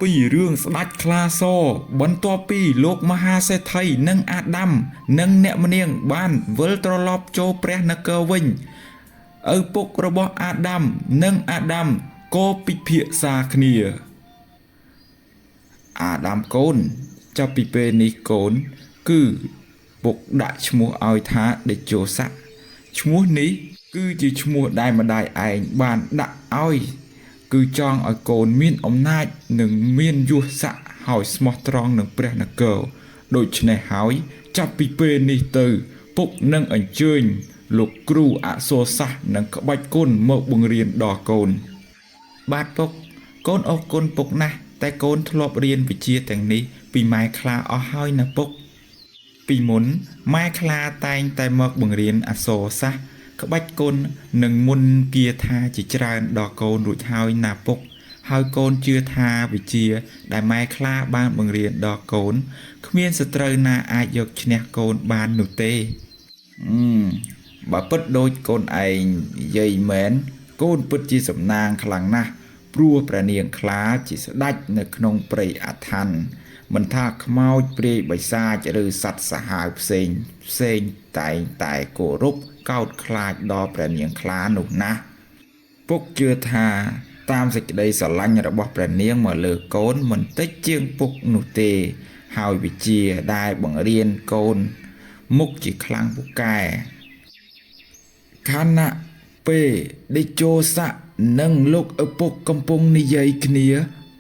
ពីរឿងស្ដេចខ្លាសបន្ទាប់ពីលោកមហាសេដ្ឋីនិងអាដាមនិងអ្នកម្នាងបានវិលត្រឡប់ចូលព្រះនគរវិញឪពុករបស់អាដាមនិងអាដាមក៏ពិភាក្សាគ្នាអាដាមកូនចាប់ពីពេលនេះកូនគឺពុកដាក់ឈ្មោះឲ្យថាតេជោស័កឈ្មោះនេះគឺជាឈ្មោះដែលម្ដាយឯងបានដាក់ឲ្យគឺចង់ឲ្យកូនមានអំណាចនិងមានយសស័ក្តិហើយស្មោះត្រង់នឹងព្រះនគរដូច្នេះហើយចាប់ពីពេលនេះទៅពុកនឹងអញ្ជើញលោកគ្រូអក្សរសាស្ត្រនិងក្បាច់គុណមកបង្រៀនដល់កូនបាទពុកកូនអរគុណពុកណាស់តែកូនធ្លាប់រៀនវិជ្ជាទាំងនេះពីម៉ែខ្លាអស់ហើយណាពុកពីមុនម៉ែខ្លាតែងតែមកបង្រៀនអក្សរសាស្ត្រក្បាច់គុណនិងមុនគាថាជាច្រើនដល់កូនរួចហើយណាពុកហើយកូនជឿថាវិជ្ជាដែលម៉ែខ្លាបានបង្រៀនដល់កូនគ្មានសត្រូវណាអាចយកឈ្នះកូនបាននោះទេបើពិតដូចកូនឯងនិយាយមែនកូនពិតជាសំណាងខ្លាំងណាស់ព្រោះព្រះនាងខ្លាជាស្ដេចនៅក្នុងព្រៃអាថ័ន្តមិនថាខ្មោចព្រាយបិសាចឬសត្វសាហាវផ្សេងតែងតែគោរពកោតខ្លាចដល់ព្រះនាងខ្លានោះណាពុកជឿថាតាមសេចក្តីស្រឡាញ់របស់ព្រះនាងមកលើកូនមិនតិចជាងពុកនោះទេហើយវិជ្ជាដែលបង្រៀនកូនមុខជាខ្លាំងពូកែខណៈពេលតេជោស័កនិងលោកឪពុកកំពុងនិយាយគ្នា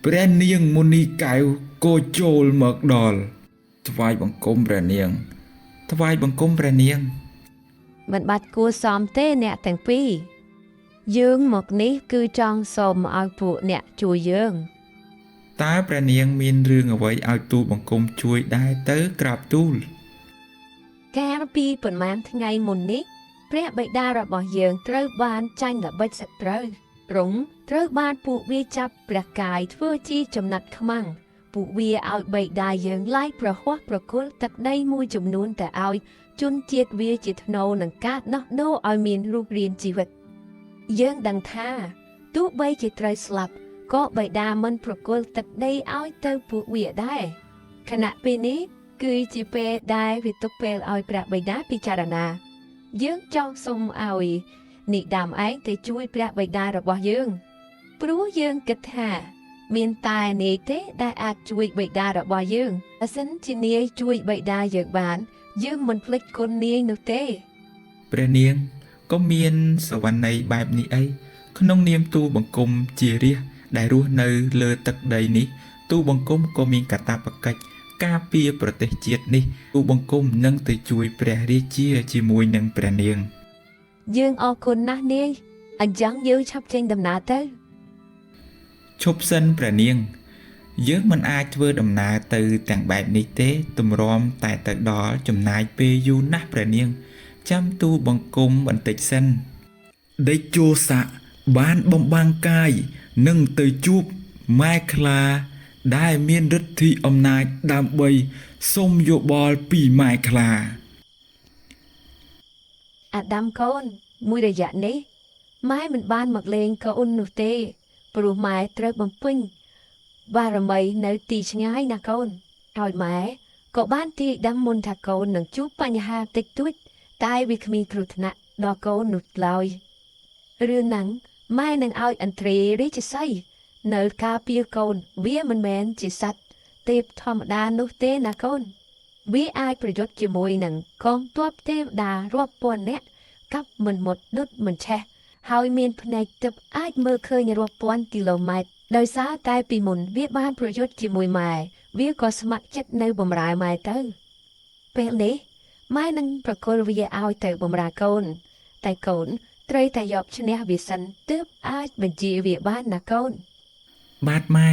ព្រះនាងមុនីកែវក៏ចូលមកដល់ថ្វាយបង្គំព្រះនាងមិនបាច់គួរសមទេអ្នកទាំងពីរយើងមកនេះគឺចង់សូមឲ្យពួកអ្នកជួយយើងតើព្រះនាងមានរឿងអ្វីឲ្យទូលបង្គំជួយដែរទៅក្រាបទូលកាលពីប៉ុន្មានថ្ងៃមុននេះព្រះបិតារបស់យើងត្រូវបានចាញ់ល្បិចសត្រូវរងត្រូវបានពួកវាចាប់ព្រះកាយធ្វើជាចំណាត់ខ្មាំងពួកវាឲ្យបិតាយើងឡាយប្រហ័សប្រគល់ទឹកដីមួយចំនួនទៅឲ្យជនជាតិវាជាធ្នូនឹងការដោះដូរឲ្យមានរូបរាងជីវិតយើងដឹងថាទោះបីជាត្រូវស្លាប់ក៏បិតាមិនប្រគល់ទឹកដីឲ្យទៅពួកវាដែរខណៈពេលនេះគឺជាពេលដែលវាទុកពេលឲ្យព្រះបិតាពិចារណាយើងចង់សូមឲ្យនិដាមឯងទៅជួយព្រះបិតារបស់យើងព្រោះយើងគិតថាមានតែនាយទេដែលអាចជួយបិតារបស់យើងបើសិនជានាយជួយបិតាយើងបានយើងមិនភ្លេចគុណនាយនោះទេព្រះនាងក៏មានសវណ្ណីបែបនេះអីក្នុងនាមទូលបង្គំជារាជដែលរស់នៅលើទឹកដីនេះទូលបង្គំក៏មានកាតព្វកិច្ចការពារប្រទេសជាតិនេះទូលបង្គំនឹងទៅជួយព្រះរាជាជាមួយនឹងព្រះនាងយើងអរគុណណាស់នាយអញ្ចឹងយើងឆាប់ចេញដំណើរទៅឈប់សិនព្រះនាងយើងមិនអាចធ្វើដំណើរទៅទាំងបែបនេះទេទម្រាំតែទៅដល់ចំណាយពេលយូរណាស់ព្រះនាងចាំទូលបង្គំបន្តិចសិនតេជោស័កបានបំបាំងកាយនឹងទៅជួបម៉ែខ្លាដែលមានឫទ្ធិអំណាចដើម្បីសុំយោបល់ពីម៉ែខ្លាអាដាមកូនមួយរយៈនេះម៉ែមិនបានមកលេងកូននោះទេព្រោះម៉ែត្រូវបំពេញបារមីនៅទីឆ្ងាយណាកូនហើយម៉ែក៏បានទាយដឹងមុនថាកូននឹងជួបបញ្ហាតិចតួចតែវាគ្មានគ្រោះថ្នាក់ដល់កូននោះឡើយរឿងហ្នឹងម៉ែនឹងឲ្យអន្ត្រីរាជសីនៅការពារកូនវាមិនមែនជាសត្វទេពធម្មតានោះទេណាកូនវាអាចប្រយុទ្ធជាមួយនឹងកងទ័ពទេវតារាប់ពាន់នាក់កាប់មិនមុតដុតមិនឆេះហើយមានភ្នែកទិព្វអាចមើលឃើញរាប់ពាន់គីឡូម៉ែត្រដោយសារតែពីមុនវាបានប្រយុទ្ធជាមួយម៉ែវាក៏ស្ម័គ្រចិត្តនៅបម្រើម៉ែទៅពេលនេះម៉ែនឹងប្រគល់វាឲ្យទៅបម្រើកូនតែកូនត្រូវតែយកឈ្នះវាសិនទើបអាចបញ្ជាវាបានណាកូនបាទម៉ែ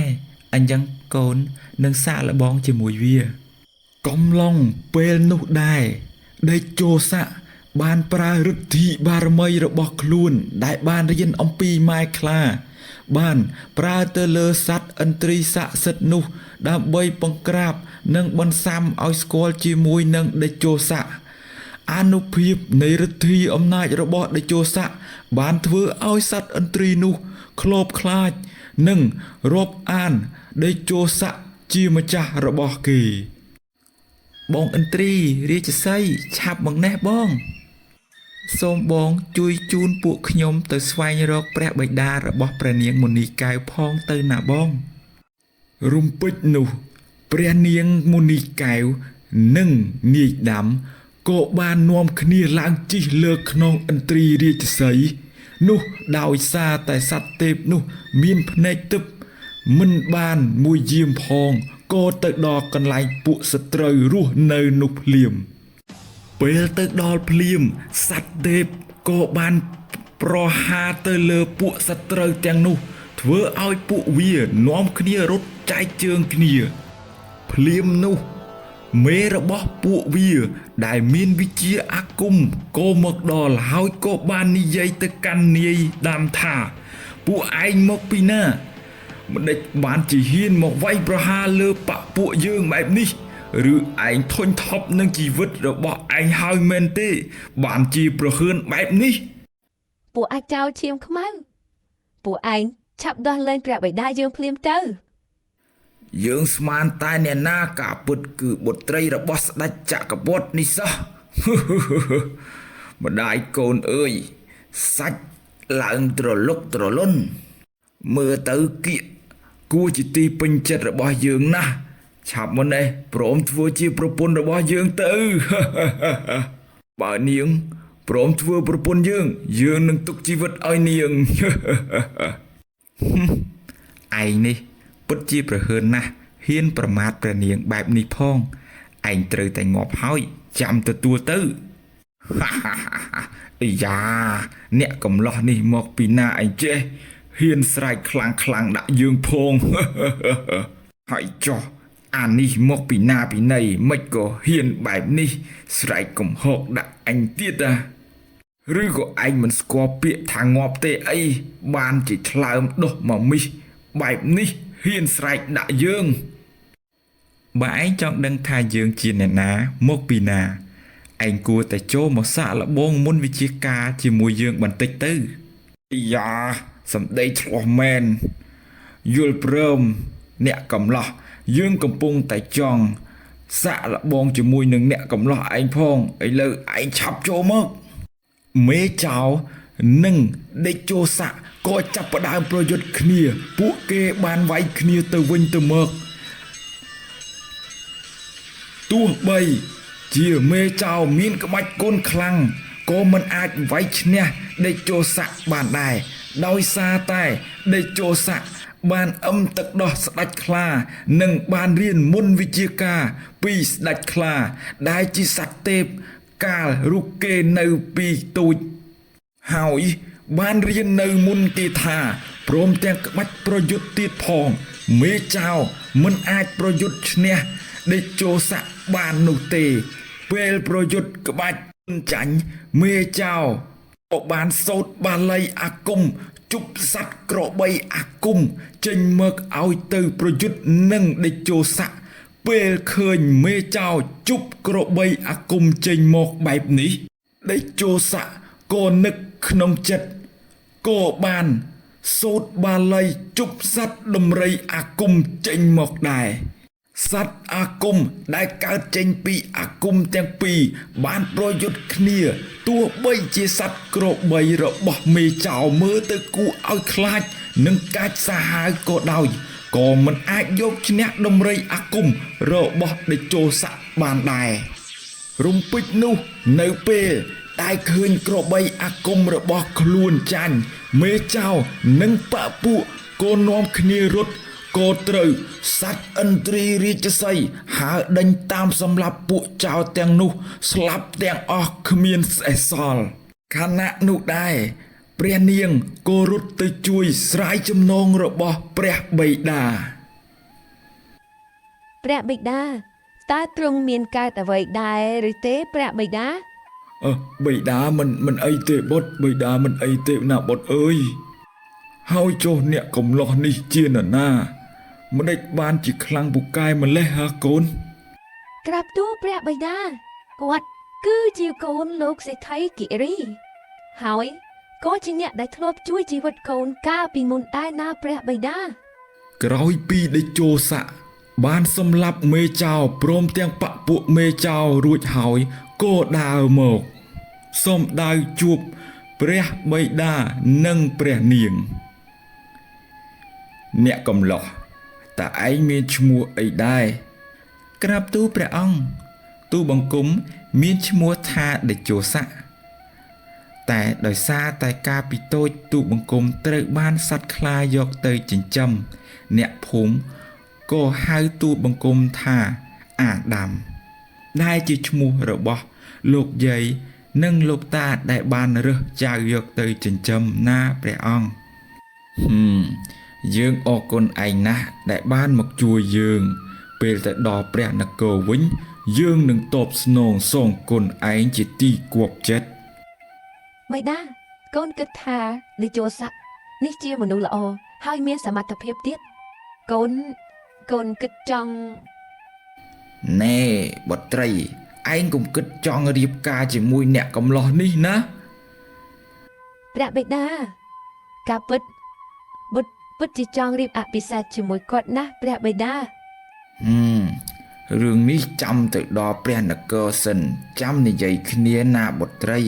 អញ្ចឹងកូននឹងសាកល្បងជាមួយវាកំឡុងពេលនោះដែរតេជោស័កបានប្រើឫទ្ធិបារមីរបស់ខ្លួនដែលបានរៀនអំពីម៉ែខ្លាបានប្រើទៅលើសត្វឥន្ទ្រីស័ក្តិសិទ្ធិនោះដើម្បីបង្ក្រាបនិងបន្សាំឲ្យស្គាល់ជាមួយនឹងតេជោស័កអានុភាពនៃឫទ្ធិអំណាចរបស់តេជោស័កបានធ្វើឲ្យសត្វឥន្ទ្រីនោះខ្លោបខ្លាចនិងរាប់អាន ដេជោស័កជាម្ចាស់របស់គេបងឥន្ទ្រីរាជសីហ៍ឆាប់មកណេះបងសូមបងជួយជូនពួកខ្ញុំទៅស្វែងរកព្រះបិតារបស់ព្រះនាងមុនីកែវផងទៅណាបងរំពេចនោះព្រះនាងមុនីកែវនិងនាយដាំក៏បាននាំគ្នាឡើងជិះលើខ្នងឥន្ទ្រីរាជសីហ៍នោះដោយសារតែសត្វទេពនោះមានភ្នែកទិព្វមិនបានមួយយាមផងក៏ទៅដល់កន្លែងពួកសត្រូវរស់នៅនោះភ្លាមពេលទៅដល់ភ្លាមសត្វទេពក៏បានប្រហារទៅលើពួកសត្រូវទាំងនោះធ្វើឲ្យពួកវានាំគ្នារត់ចែកជើងគ្នាភ្លាមនោះមេរបស់ពួកវាដែលមានវិជ្ជាអាគមក៏មកដល់ហើយក៏បាននិយាយទៅកាន់នាយដាំថាពួកឯងមកពីណាម្ដេចបានជាហ៊ានមកវាយប្រហារលើបពពួកយើងបែបនេះឬឯងធុញថប់នឹងជីវិតរបស់ឯងហើយមែនទេបានជាប្រហើនបែបនេះពួកអាចចោលឈាមខ្មៅពួកឯងឆាប់ដោះលែងព្រះបិតាយើងភ្លាមទៅយើងស្មានតែអ្នកណាការពិតគឺបុត្រីរបស់ស្ដេចចក្រពត្តិនេះសោះ ម្ដាយកូនអើយសាច់ឡើងត្រលុកត្រលន់មើលទៅគៀកគួរជាទីពេញចិត្តរបស់យើងណាស់ឆាប់មកនេះព្រមធ្វើជាប្រពន្ធរបស់យើងទៅ បើនាងព្រមធ្វើប្រពន្ធយើងនឹងទុកជីវិតឲ្យនាង ឯងនេះពិតជាប្រហើនណាស់ហ៊ានប្រមាថព្រះនាងបែបនេះផងឯងត្រូវតែងាប់ហើយចាំទទួលទៅ អាយ៉ាអ្នកកំឡោះនេះមកពីណាឯងចេះហ៊ានស្រែកខ្លាំងដាក់យើងផង ហើយចុះអានេះមកពីណាពីណីមិនក៏ហ៊ានបែបនេះស្រែកកំហកដាក់អញទៀតឬក៏ឯងមិនស្គាល់ពាក្យថាងាប់ទេអីបានជាឆ្លើមដុះមកមីសបែបនេះហ៊ានស្រែកដាក់យើងបើឯងចង់ដឹងថាយើងជាអ្នកណាមកពីណាឯងគួរតែចូលមកសាកល្បងមុនវិជាការជាមួយយើងបន្តិចទៅយ៉ាសំដីឆ្លោះមែនយល់ព្រមអ្នកកំឡោះយើងកំពុងតែចង់សាកល្បងជាមួយនឹងអ្នកកំឡោះឯងផងឥឡូវឯងឆាប់ចូលមកមេចៅនិងដេជោស័កក៏ចាប់ផ្ដើមប្រយុទ្ធគ្នាពួកគេបានវាយគ្នាទៅវិញទៅមកទោះបីជាមេចៅមានក្បាច់គុណខ្លាំងក៏មិនអាចវាយឈ្នះដេជោស័កបានដែរដោយសារតែដេជោស័កបានទឹកដោះស្ដេចខ្លានិងបានរៀនមុនវិជ្ជាការពីស្ដេចខ្លាដែលជាសត្វទេពកាលរូបគេនៅពីតូចហើយបានរៀននៅមុនគេថាព្រមទាំងក្បាច់ប្រយុទ្ធទៀតផងមេចៅមិនអាចប្រយុទ្ធឈ្នះដេជោស័កបាននោះទេពេលប្រយុទ្ធក្បាច់ចាញ់មេចៅក៏បានសូត្របាលីអាគមជប់សัตว์ក្របីអាគមចេញមកឲ្យទៅប្រយុទ្ធនឹងដេជោស័កពេលឃើញមេចៅជប់ក្របីអាគមចេញមកបែបនេះដេជោស័កក៏នឹកក្នុងចិត្តក៏បានសូត្របាលីជប់សัตว์ដំរីអាគមចេញមកដែរសត្វអាគមដែលកើតចេញពីអាគមទាំងពីរបានប្រយុទ្ធគ្នាទោះបីជាសត្វក្របីរបស់មេចៅមើលទៅគួរឲ្យខ្លាចនិងកាចសាហាវក៏ដោយក៏មិនអាចយកឈ្នះដំរីអាគមរបស់ដេជោស័កបានដែររំពេចនោះនៅពេលដែលឃើញក្របីអាគមរបស់ខ្លួនចាញ់មេចៅនិងបពួកក៏នាំគ្នារត់ក៏ត្រូវសត្វឥន្ទ្រីរាជសីហ៍ហើរដេញតាមសម្លាប់ពួកចៅទាំងនោះស្លាប់ទាំងអស់គ្មានសេះសល់ខណៈនោះដែរព្រះនាងក៏រត់ទៅជួយស្រាយចំណងរបស់ព្រះបិតាព្រះបិតាតើទ្រង់មានកើតអ្វីដែរឬទេព្រះបិតាបិតាមិនអីទេបុត្របិតាមិនអីទេណាបុត្រអើយហើយចុះអ្នកកំឡោះនេះជានរណាម្ដេចបានជាខ្លាំងពូកែម្លេះហាកូនក្រាបទូលព្រះបិតាគាត់គឺជាកូនលោកសេដ្ឋីគិរីហើយក៏ជាអ្នកដែលធ្លាប់ជួយជីវិតកូនកាលពីមុនដែរណាព្រះបិតា ក្រោយពីដេជោសៈបានសម្លាប់មេចៅព្រមទាំងបពួកមេចៅរួចហើយក៏ដើរមកសូមដៅជួបព្រះបិតានិងព្រះនាងអ្នកកំឡោះតើឯងមានឈ្មោះអីដែរក្រាបទូលព្រះអង្គទូលបង្គំមានឈ្មោះថាដេជោសៈតែដោយសារតែការពីតូចទូលបង្គំត្រូវបានសត្វខ្លាយកទៅចិញ្ចឹមអ្នកភូមិក៏ហៅទូលបង្គំថាអាដាមដែលជាឈ្មោះរបស់លោកយាយនិងលោកតាដែលបានរើសចៅយកទៅចិញ្ចឹមណាព្រះអង្គយើងអរគុណឯងណាស់ដែលបានមកជួយយើងពេលទៅដល់ព្រះនគរវិញយើងនឹងតបស្នងសងគុណឯងជាទីគប់ចិត្តបិតាកូនគិតថាដេជោសៈនេះជាមនុស្សល្អហើយមានសមត្ថភាពទៀតកូនគិតចង់ណែបុត្រីឯងកុំគិតចង់រៀបការជាមួយអ្នកកំឡោះនេះណាព្រះបិតាការពិតជាចង់រៀបអភិសេកជាមួយគាត់ណាស់ព្រះបិតារឿងនេះចាំទៅដល់ព្រះនគរសិនចាំនិយាយគ្នាណាបុត្រី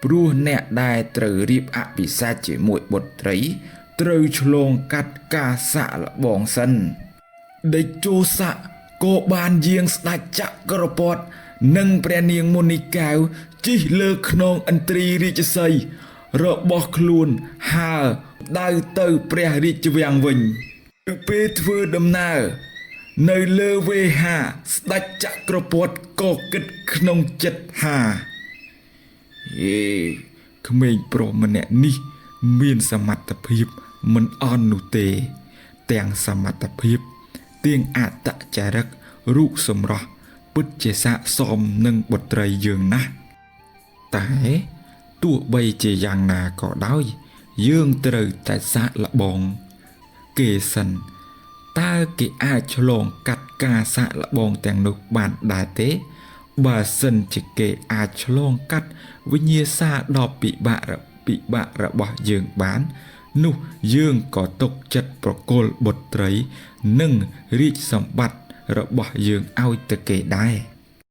ព្រោះអ្នកដែលត្រូវរៀបអភិសេកជាមួយបុត្រីត្រូវឆ្លងកាត់ការសាក់លបងសិនដេជោសៈក៏បានយាងស្ដេចចក្រពត្តិនិងព្រះនាងមុនីកែវជិះលើខ្នងឥន្ទ្រីរាជសីរបស់ខ្លួនហើរដៅទៅព្រះរាជវាំងវិញពេលធ្វើដំណើរនៅលើវេហាស្ដេចចក្រពត្តិក៏គិតក្នុងចិត្តថាក្មេងប្រុសម្នាក់នេះមានសមត្ថភាពមិនអន់នោះទេទាំងសមត្ថភាពទាំងអត្តចរិតរូបសម្រស់ពិតជាស័ក្តិសមនឹងបុត្រីយើងណាស់តែទោះបីជាយ៉ាងណាក៏ដោយយើងត្រូវតែសាកល្បងគេសិនតើគេអាចឆ្លងកាត់ការសាកល្បងទាំងនោះបានដែរទេបើសិនជាគេអាចឆ្លងកាត់វិញ្ញាសាដ៏ពិបាករបស់យើងបាននោះយើងក៏ទុកចិត្តប្រគល់បុត្រីនិងរាជសម្បត្តិរបស់យើងឲ្យទៅគេដែរ